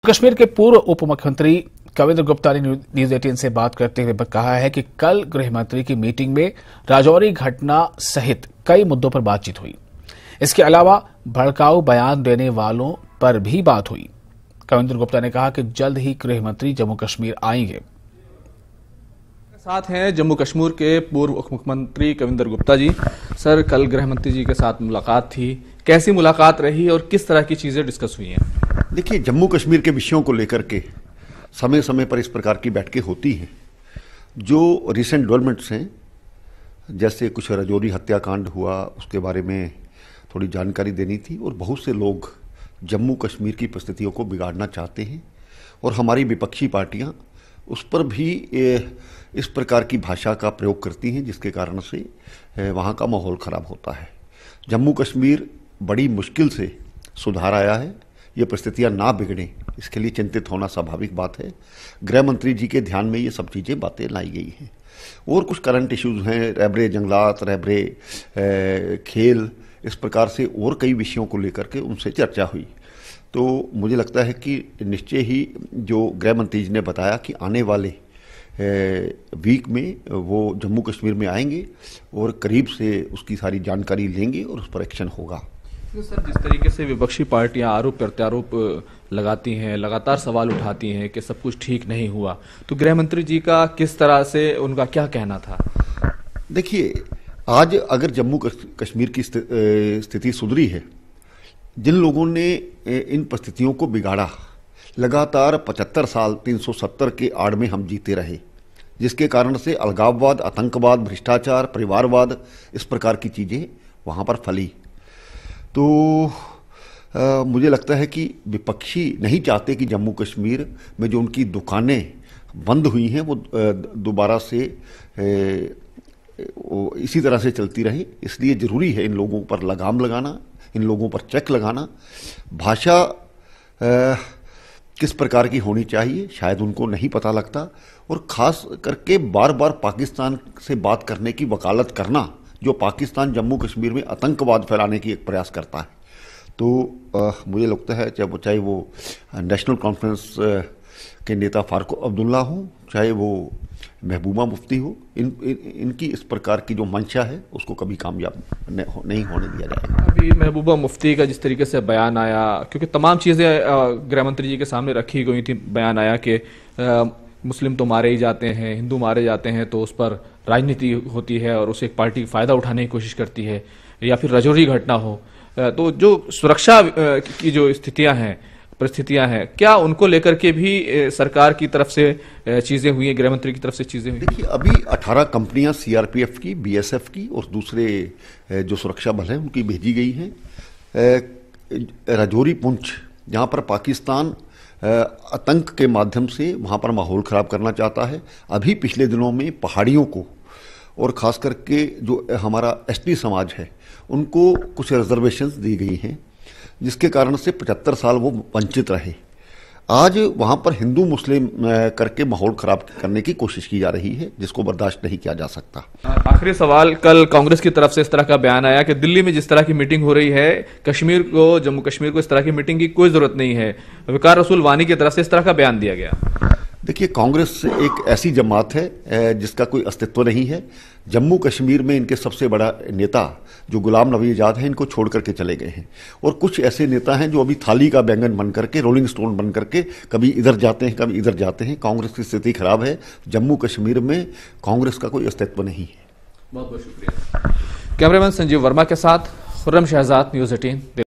कश्मीर के पूर्व उप मुख्यमंत्री कविंद्र गुप्ता ने न्यूज 18 से बात करते हुए कहा है कि कल गृह मंत्री की मीटिंग में राजौरी घटना सहित कई मुद्दों पर बातचीत हुई। इसके अलावा भड़काऊ बयान देने वालों पर भी बात हुई। कविंद्र गुप्ता ने कहा कि जल्द ही गृह मंत्री जम्मू कश्मीर आएंगे। साथ हैं जम्मू कश्मीर के पूर्व उप मुख्यमंत्री कविंद्र गुप्ता जी। सर, कल गृह मंत्री जी के साथ मुलाकात थी, कैसी मुलाकात रही और किस तरह की चीजें डिस्कस हुई हैं? देखिए, जम्मू कश्मीर के विषयों को लेकर के समय समय पर इस प्रकार की बैठकें होती हैं। जो रिसेंट डेवलपमेंट्स हैं, जैसे कुछ राजौरी हत्याकांड हुआ, उसके बारे में थोड़ी जानकारी देनी थी। और बहुत से लोग जम्मू कश्मीर की परिस्थितियों को बिगाड़ना चाहते हैं और हमारी विपक्षी पार्टियां उस पर भी इस प्रकार की भाषा का प्रयोग करती हैं, जिसके कारण से वहाँ का माहौल ख़राब होता है। जम्मू कश्मीर बड़ी मुश्किल से सुधार आया है। ये परिस्थितियाँ ना बिगड़ें, इसके लिए चिंतित होना स्वाभाविक बात है। गृह मंत्री जी के ध्यान में ये सब चीज़ें बातें लाई गई हैं। और कुछ करंट इश्यूज़ हैं, रहबरे जंगलात, रहबरे खेल, इस प्रकार से और कई विषयों को लेकर के उनसे चर्चा हुई। तो मुझे लगता है कि निश्चय ही जो गृह मंत्री जी ने बताया कि आने वाले वीक में वो जम्मू कश्मीर में आएंगे और करीब से उसकी सारी जानकारी लेंगे और उस पर एक्शन होगा। तो सर, जिस तरीके से विपक्षी पार्टियां आरोप प्रत्यारोप लगाती हैं, लगातार सवाल उठाती हैं कि सब कुछ ठीक नहीं हुआ, तो गृह मंत्री जी का किस तरह से, उनका क्या कहना था? देखिए, आज अगर जम्मू कश्मीर की स्थिति सुधरी है, जिन लोगों ने इन परिस्थितियों को बिगाड़ा, लगातार 75 साल 370 के आड़ में हम जीते रहे, जिसके कारण से अलगाववाद, आतंकवाद, भ्रष्टाचार, परिवारवाद, इस प्रकार की चीज़ें वहाँ पर फली। तो मुझे लगता है कि विपक्षी नहीं चाहते कि जम्मू कश्मीर में जो उनकी दुकानें बंद हुई हैं वो दोबारा से इसी तरह से चलती रही। इसलिए ज़रूरी है इन लोगों पर लगाम लगाना, इन लोगों पर चेक लगाना। भाषा किस प्रकार की होनी चाहिए शायद उनको नहीं पता लगता, और ख़ास करके बार बार पाकिस्तान से बात करने की वकालत करना, जो पाकिस्तान जम्मू कश्मीर में आतंकवाद फैलाने की एक प्रयास करता है। तो मुझे लगता है चाहे वो नेशनल कॉन्फ्रेंस के नेता फारूक अब्दुल्ला हो, चाहे वो महबूबा मुफ्ती हो, इनकी इस प्रकार की जो मंशा है उसको कभी कामयाब नहीं होने दिया जाएगा। अभी महबूबा मुफ्ती का जिस तरीके से बयान आया, क्योंकि तमाम चीज़ें गृह मंत्री जी के सामने रखी गई थी, बयान आया कि मुस्लिम तो मारे ही जाते हैं, हिंदू मारे जाते हैं, तो उस पर राजनीति होती है और उसे एक पार्टी फ़ायदा उठाने की कोशिश करती है, या फिर राजौरी घटना हो, तो जो सुरक्षा की जो स्थितियां हैं, परिस्थितियां हैं, क्या उनको लेकर के भी सरकार की तरफ से चीज़ें हुई हैं, गृह मंत्री की तरफ से चीज़ें हुई? देखिए, अभी 18 कंपनियां सीआरपीएफ की, बीएसएफ की और दूसरे जो सुरक्षा बल हैं उनकी भेजी गई हैं राजौरी पुंछ, जहां पर पाकिस्तान आतंक के माध्यम से वहाँ पर माहौल ख़राब करना चाहता है। अभी पिछले दिनों में पहाड़ियों को और ख़ास करके जो हमारा एसटी समाज है उनको कुछ रिजर्वेशंस दी गई हैं, जिसके कारण से 75 साल वो वंचित रहे। आज वहाँ पर हिंदू मुस्लिम करके माहौल ख़राब करने की कोशिश की जा रही है, जिसको बर्दाश्त नहीं किया जा सकता। आखिरी सवाल, कल कांग्रेस की तरफ से इस तरह का बयान आया कि दिल्ली में जिस तरह की मीटिंग हो रही है, कश्मीर को, जम्मू कश्मीर को इस तरह की मीटिंग की कोई ज़रूरत नहीं है। वकार रसूल वानी की तरफ से इस तरह का बयान दिया गया। देखिए, कांग्रेस एक ऐसी जमात है जिसका कोई अस्तित्व नहीं है। जम्मू कश्मीर में इनके सबसे बड़ा नेता जो गुलाम नबी आज़ाद हैं, इनको छोड़ करके चले गए हैं। और कुछ ऐसे नेता हैं जो अभी थाली का बैंगन बन करके, रोलिंग स्टोन बन करके कभी इधर जाते हैं, कभी इधर जाते हैं। कांग्रेस की स्थिति खराब है। जम्मू कश्मीर में कांग्रेस का कोई अस्तित्व नहीं है। बहुत बहुत शुक्रिया। कैमरामैन संजीव वर्मा के साथ खुर्रम शहजाद, न्यूज़ 18।